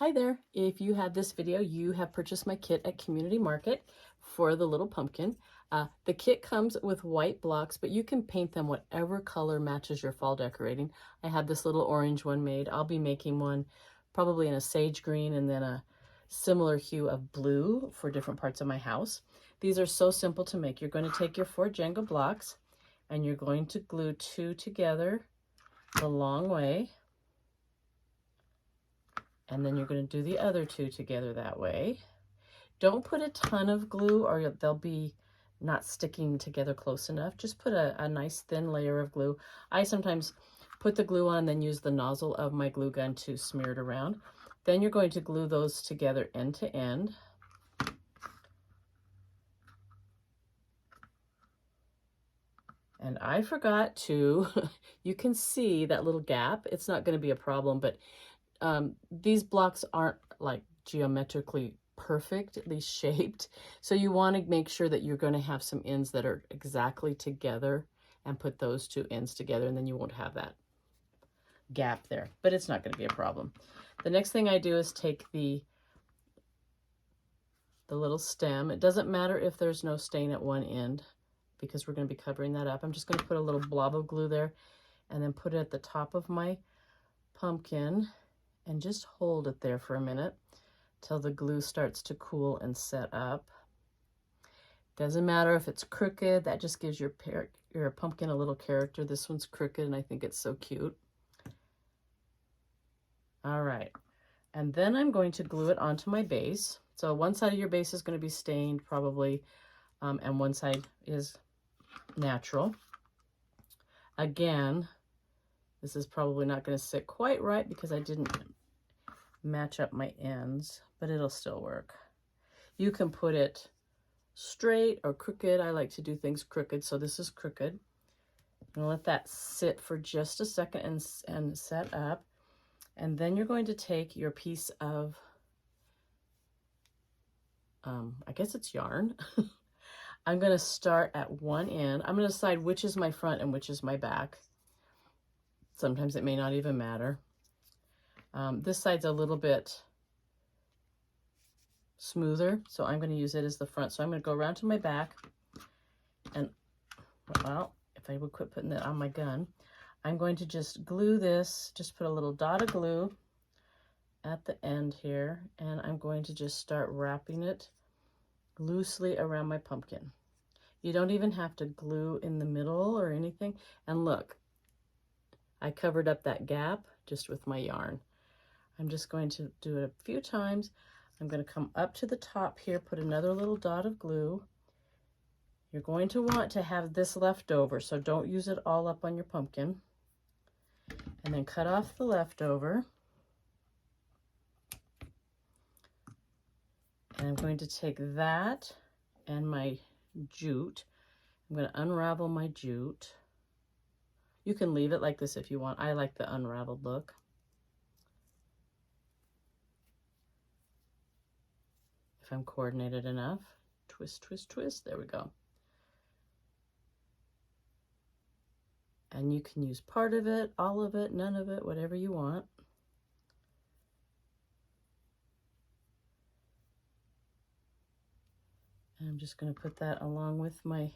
Hi there. If you had this video, you have purchased my kit at Community Market for the little pumpkin. The kit comes with white blocks, but you can paint them whatever color matches your fall decorating. I had this little orange one made. I'll be making one probably in a sage green and then a similar hue of blue for different parts of my house. These are so simple to make. You're going to take your 4 Jenga blocks and you're going to glue 2 together the long way. And then you're going to do the other 2 together that way. Don't put a ton of glue or they'll be not sticking together close enough. Just put a nice thin layer of glue. I sometimes put the glue on and then use the nozzle of my glue gun to smear it around. Then you're going to glue those together end to end. And I forgot to, you can see that little gap. It's not going to be a problem, but these blocks aren't like geometrically perfectly shaped. So you want to make sure that you're going to have some ends that are exactly together and put those 2 ends together, and then you won't have that gap there, but it's not going to be a problem. The next thing I do is take the little stem. It doesn't matter if there's no stain at one end because we're going to be covering that up. I'm just going to put a little blob of glue there and then put it at the top of my pumpkin and just hold it there for a minute till the glue starts to cool and set up. Doesn't matter if it's crooked, that just gives your pumpkin a little character. This one's crooked and I think it's so cute. All right, and then I'm going to glue it onto my base. So one side of your base is going to be stained probably, and one side is natural. Again, this is probably not going to sit quite right because I didn't match up my ends, but it'll still work. You can put it straight or crooked. I like to do things crooked, so this is crooked. I'm going to let that sit for just a second and set up. And then you're going to take your piece of, I guess it's yarn. I'm going to start at one end. I'm going to decide which is my front and which is my back. Sometimes it may not even matter. This side's a little bit smoother, so I'm going to use it as the front. So I'm going to go around to my back, and well, if I would quit putting that on my gun, I'm going to just glue this, just put a little dot of glue at the end here, and I'm going to just start wrapping it loosely around my pumpkin. You don't even have to glue in the middle or anything. And look, I covered up that gap just with my yarn. I'm just going to do it a few times. I'm going to come up to the top here, put another little dot of glue. You're going to want to have this left over, so don't use it all up on your pumpkin. And then cut off the leftover. And I'm going to take that and my jute. I'm going to unravel my jute. You can leave it like this if you want. I like the unraveled look. If I'm coordinated enough. Twist, twist, twist. There we go. And you can use part of it, all of it, none of it, whatever you want. And I'm just going to put that along with my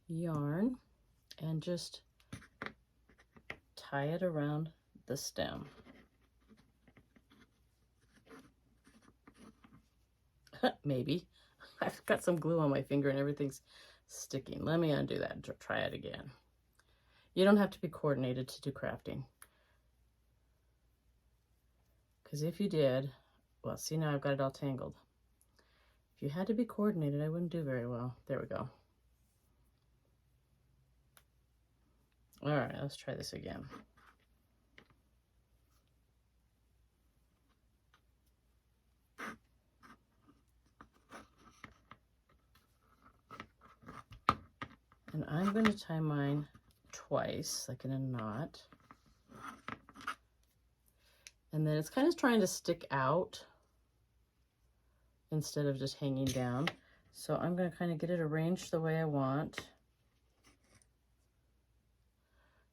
yarn and just tie it around the stem. Maybe. I've got some glue on my finger and everything's sticking. Let me undo that and try it again. You don't have to be coordinated to do crafting. Because if you did, well, see, now I've got it all tangled. If you had to be coordinated, I wouldn't do very well. There we go. All right, let's try this again. And I'm going to tie mine twice, like in a knot. And then it's kind of trying to stick out instead of just hanging down. So I'm going to kind of get it arranged the way I want,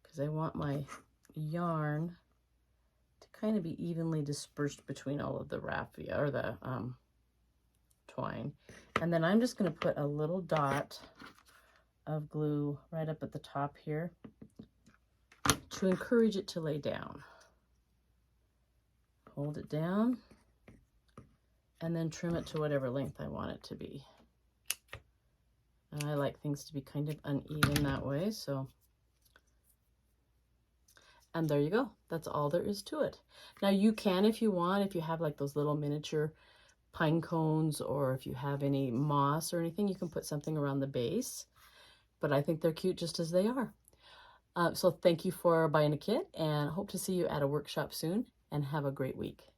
because I want my yarn to kind of be evenly dispersed between all of the raffia or the twine. And then I'm just going to put a little dot of glue right up at the top here to encourage it to lay down. Hold it down and then trim it to whatever length I want it to be. And I like things to be kind of uneven that way, so. And there you go. That's all there is to it. Now you can, if you want, if you have like those little miniature pine cones, or if you have any moss or anything, you can put something around the base. But I think they're cute just as they are. So thank you for buying a kit, and hope to see you at a workshop soon, and have a great week.